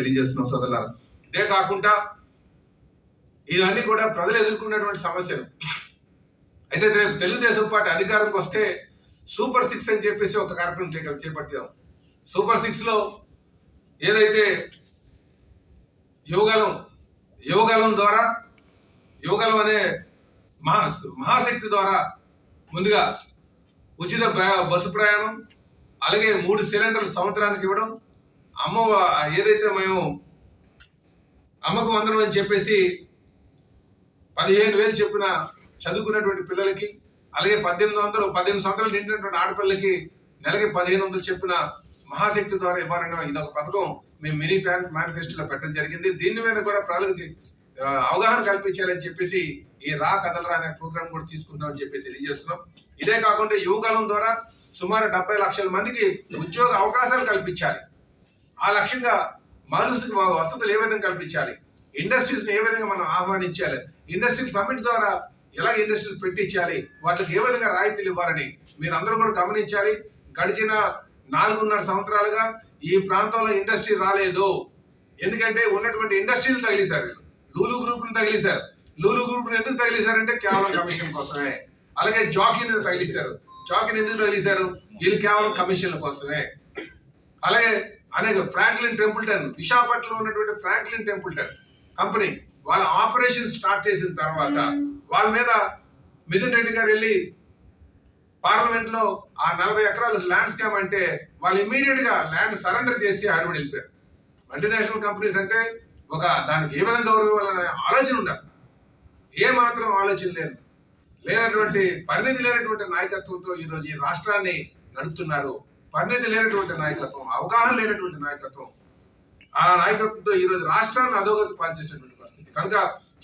తెలియజేస్తున్నాం సోదరులారా. ఇదే కాకుండా ఇవన్నీ కూడా ప్రజలు ఎదుర్కొన్నటువంటి సమస్యలు. అయితే రేపు తెలుగుదేశం పార్టీ అధికారంకి వస్తే సూపర్ 6 అని చెప్పేసి ఒక కార్యక్రమం చేపట్టాం. సూపర్ 6లో ఏదైతే యువగలం ద్వారా యువగలం అనే మహాశక్తి ద్వారా ముందుగా ఉచిత బస్సు ప్రయాణం, అలాగే 3 సిలిండర్లు సంవత్సరానికి ఇవ్వడం, ఏదైతే మేము అమ్మకు వందనం అని చెప్పేసి 15,000 చెప్పిన చదువుకున్నటువంటి పిల్లలకి, అలాగే 18 సంవత్సరాలు నిండినటువంటి ఆడపిల్లలకి నెలకి 1,500 చెప్పిన మహాశక్తి ద్వారా ఇవ్వాలనే ఇదొక పథకం మేము మినీ మేనిఫెస్టోలో పెట్టడం జరిగింది. దీని మీద కూడా ప్రజలకు అవగాహన కల్పించాలని చెప్పేసి ఈ రా కదలరా అనే ప్రోగ్రామ్ కూడా తీసుకుంటామని చెప్పి తెలియజేస్తున్నాం. ఇదే కాకుండా యువగలం ద్వారా సుమారు 70 లక్షల మందికి ఉద్యోగ అవకాశాలు కల్పించాలి. ఆ లక్ష్యంగా మనుషులకు వసతులు ఏ విధంగా కల్పించాలి, ఇండస్ట్రీస్ ఏ విధంగా మనం ఆహ్వానించాలి, ఇండస్ట్రీ సమిట్ ద్వారా ఎలా ఇండస్ట్రీలు పెట్టించాలి, వాటికి ఏ విధంగా రాయితీలు ఇవ్వాలని మీరు అందరూ కూడా గమనించాలి. గడిచిన 4.5 సంవత్సరాలుగా ఈ ప్రాంతంలో ఇండస్ట్రీ రాలేదు. ఎందుకంటే ఉన్నటువంటి ఇండస్ట్రీలు తగిలేశారు, లూలు గ్రూప్ను తగిలేశారు. లూలు గ్రూప్ను ఎందుకు తగిలేశారంటే కేవలం కమిషన్ కోసమే. అలాగే జాకీని తగిలేశారు. జాకీని ఎందుకు తగిలేశారు? వీళ్ళు కేవలం కమిషన్ల కోసమే. అలాగే అనేక ఫ్రాంక్లిన్ టెంపుల్టన్, విశాఖపట్నంలో ఉన్నటువంటి ఫ్రాంక్లిన్ టెంపుల్టన్ కంపెనీ వాళ్ళ ఆపరేషన్ స్టార్ట్ చేసిన తర్వాత వాళ్ళ మీద మిథున్ రెడ్డి గారు వెళ్ళి పార్లమెంట్ లో ఆ 40 ఎకరాలు ల్యాండ్ స్కామ్ అంటే వాళ్ళు ఇమీడియట్ గా ల్యాండ్ సరెండర్ చేసి ఆడబడి వెళ్ళిపోయారు. మల్టీనేషనల్ కంపెనీస్ అంటే దానికి ఏ విధంగా గౌరవం ఇవ్వాలనే ఆలోచన ఉండాలి. ఏ మాత్రం ఆలోచన లేనటువంటి పరిణితి లేనటువంటి నాయకత్వంతో ఈరోజు ఈ రాష్ట్రాన్ని నడుపుతున్నారు. పరిణితి లేనటువంటి నాయకత్వం, అవగాహన లేనటువంటి నాయకత్వం, ఆ నాయకత్వంతో ఈరోజు రాష్ట్రాన్ని అధోగతి పాల్చేసినటువంటి పరిస్థితి. కనుక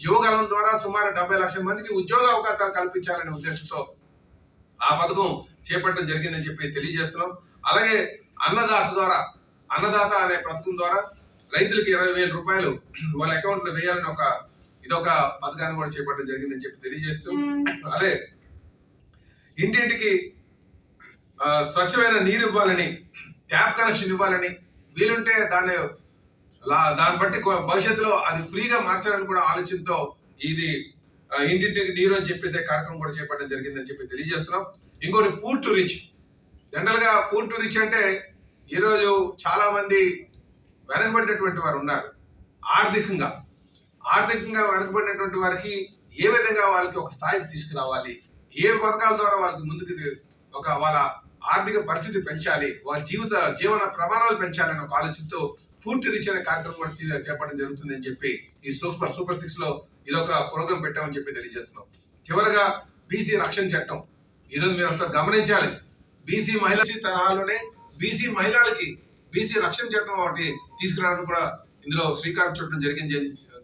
యువగలం ద్వారా సుమారు 70 లక్షల మందికి ఉద్యోగ అవకాశాలు కల్పించాలనే ఉద్దేశంతో ఆ పథకం చేపట్టడం జరిగిందని చెప్పి తెలియజేస్తున్నాం. అలాగే అన్నదాత అనే పథకం ద్వారా రైతులకు 20,000 రూపాయలు వాళ్ళ అకౌంట్ లో వేయాలని ఇదొక పథకాన్ని కూడా చేపట్టడం జరిగిందని చెప్పి తెలియజేస్తూ, అలాగే ఇంటింటికి స్వచ్ఛమైన నీరు ఇవ్వాలని, ట్యాప్ కనెక్షన్ ఇవ్వాలని, వీలుంటే దాన్ని బట్టి భవిష్యత్తులో అది ఫ్రీగా మార్చాలని కూడా ఆలోచనతో ఇది ఇంటింటికి నీరు అని చెప్పేసి కార్యక్రమం కూడా చేపట్టడం జరిగిందని చెప్పి తెలియజేస్తున్నాం. ఇంకోటి పూర్ టు రిచ్. జనరల్ గా పూర్ టు రిచ్ అంటే ఈరోజు చాలా మంది వెనకబడినటువంటి వారు ఉన్నారు. ఆర్థికంగా వెనకబడినటువంటి వారికి ఏ విధంగా వాళ్ళకి ఒక స్థాయికి తీసుకురావాలి, ఏ పథకాల ద్వారా వాళ్ళకి ముందుకు వాళ్ళ ఆర్థిక పరిస్థితి పెంచాలి, వాళ్ళ జీవన ప్రమాణాలు పెంచాలని ఒక ఆలోచనతో పూర్తి రీచ్ అనే కార్యక్రమం కూడా చేపట్టడం జరుగుతుంది అని చెప్పి ఈ సూపర్ 6 లో ఇదొక ప్రోగ్రాం పెట్టామని చెప్పి తెలియజేస్తున్నాం. చివరగా బీసీ రక్షణ చట్టం ఈరోజు మీరు ఒకసారి గమనించాలి. బీసీ మహిళ తరహాలోనే బీసీ మహిళలకి బీసీ రక్షణ చట్టం ఒకటి తీసుకురావడం కూడా ఇందులో శ్రీకారం చుట్టడం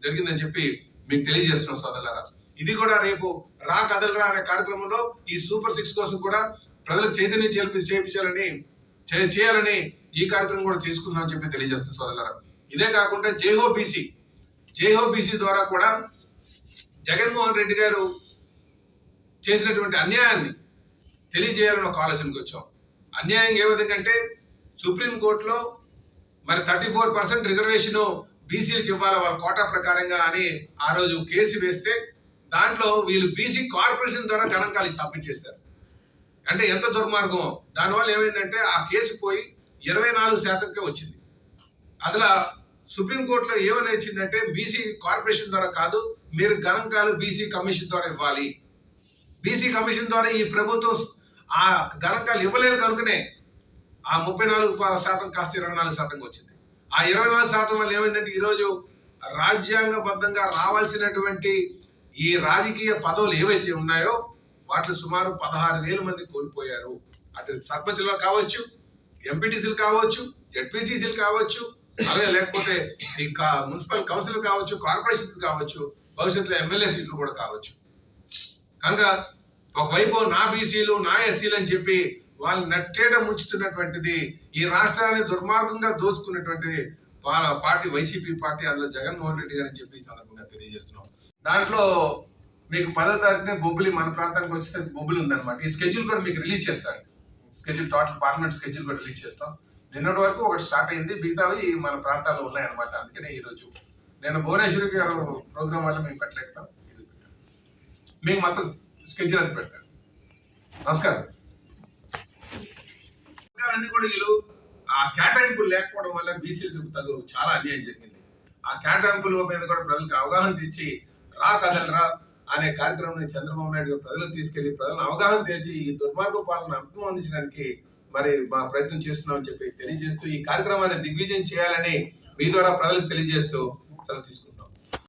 జరిగిందని చెప్పి మీకు తెలియజేస్తున్నాం సోదరులారా. ఇది కూడా రేపు రా కదలరా అనే కార్యక్రమంలో ఈ సూపర్ 6 కోసం కూడా ప్రజలకు చైతన్యం చేయాలని ఈ కార్యక్రమం కూడా తీసుకుందామని చెప్పి తెలియజేస్తుంది సోదరులారా. ఇదే కాకుండా జైహో బీసీ ద్వారా కూడా జగన్మోహన్ రెడ్డి గారు చేసినటువంటి అన్యాయాన్ని తెలియజేయాలని ఒక ఆలోచనకు వచ్చాం. అన్యాయం ఏ విధంగా అంటే సుప్రీంకోర్టులో మరి 34% రిజర్వేషన్ బీసీలకు ఇవ్వాలి వాళ్ళ కోటా ప్రకారంగా అని ఆ రోజు కేసు వేస్తే దాంట్లో వీళ్ళు బీసీ కార్పొరేషన్ ద్వారా గణాంకాలు సబ్మిట్ చేశారు. అంటే ఎంత దుర్మార్గం. దానివల్ల ఏమైందంటే ఆ కేసు పోయి 24% వచ్చింది. అసలు సుప్రీంకోర్టులో ఏమని ఇచ్చిందంటే బీసీ కార్పొరేషన్ ద్వారా కాదు, మీరు గణాంకాలు బీసీ కమిషన్ ద్వారా ఇవ్వాలి. బీసీ కమిషన్ ద్వారా ఈ ప్రభుత్వం ఆ గణాంకాలు ఇవ్వలేదు కనుకనే ఆ 34% కాస్త 24% వచ్చింది. ఆ 24% వల్ల ఏమైందంటే ఈరోజు రాజ్యాంగబద్ధంగా రావాల్సినటువంటి ఈ రాజకీయ పదవులు ఏవైతే ఉన్నాయో వాటిలో సుమారు 16,000 మంది కోల్పోయారు. అటు సర్పంచ్లు కావచ్చు, ఎంపీటీసీలు కావచ్చు, జెడ్పీటీసీలు కావచ్చు, అలాగే లేకపోతే ఈ మున్సిపల్ కౌన్సిల్ కావచ్చు, కార్పొరేషన్ కావచ్చు, భవిష్యత్తులో ఎమ్మెల్యే సీట్లు కూడా కావచ్చు. కనుక ఒకవైపు నా బీసీలు నా ఎస్సీలు అని చెప్పి వాళ్ళు నట్టేట ముంచుతున్నటువంటిది ఈ రాష్ట్రాన్ని దుర్మార్గంగా దోచుకున్నటువంటి పార్టీ వైసీపీ పార్టీ, అందులో జగన్మోహన్ రెడ్డి గారు అని చెప్పి సందర్భంగా తెలియజేస్తున్నాం. దాంట్లో మీకు 10వ తారీఖునే బొబ్బిలి మన ప్రాంతానికి వచ్చేసరికి బొబ్బిలి ఉందన్నమాట. ఈ స్కెడ్యూల్ కూడా మీకు రిలీజ్ చేస్తాను. టోటల్ పార్లమెంట్ స్కెడ్యూల్ కూడా రిలీజ్ చేస్తాం. నిన్నటి వరకు ఒకటి స్టార్ట్ అయింది, మిగతావి మన ప్రాంతాల్లో ఉన్నాయన్నమాట. అందుకనే ఈరోజు నేను భువనేశ్వరి గారు ప్రోగ్రామ్ వల్ల మేము పెట్టలేకపోతాం, మీకు మొత్తం స్కెడ్యూల్ అది పెడతాను. నమస్కారం. అన్ని కూడా వీళ్ళు ఆ కేటాయింపులు లేకపోవడం వల్ల బీసీలకు చాలా అన్యాయం జరిగింది. ఆ కేటాయింపుల మీద కూడా ప్రజలకు అవగాహన తెచ్చి రా కదలరా అనే కార్యక్రమం చంద్రబాబు నాయుడు గారు ప్రజలకు తీసుకెళ్లి ప్రజలను అవగాహన తెచ్చి ఈ దుర్మార్గ పాలన అంతమొందించడానికి మరి మా ప్రయత్నం చేస్తున్నామని చెప్పి తెలియజేస్తూ ఈ కార్యక్రమాన్ని దిగ్విజయం చేయాలని మీ ద్వారా ప్రజలకు తెలియజేస్తూ సెలవు తీసుకుంటాం.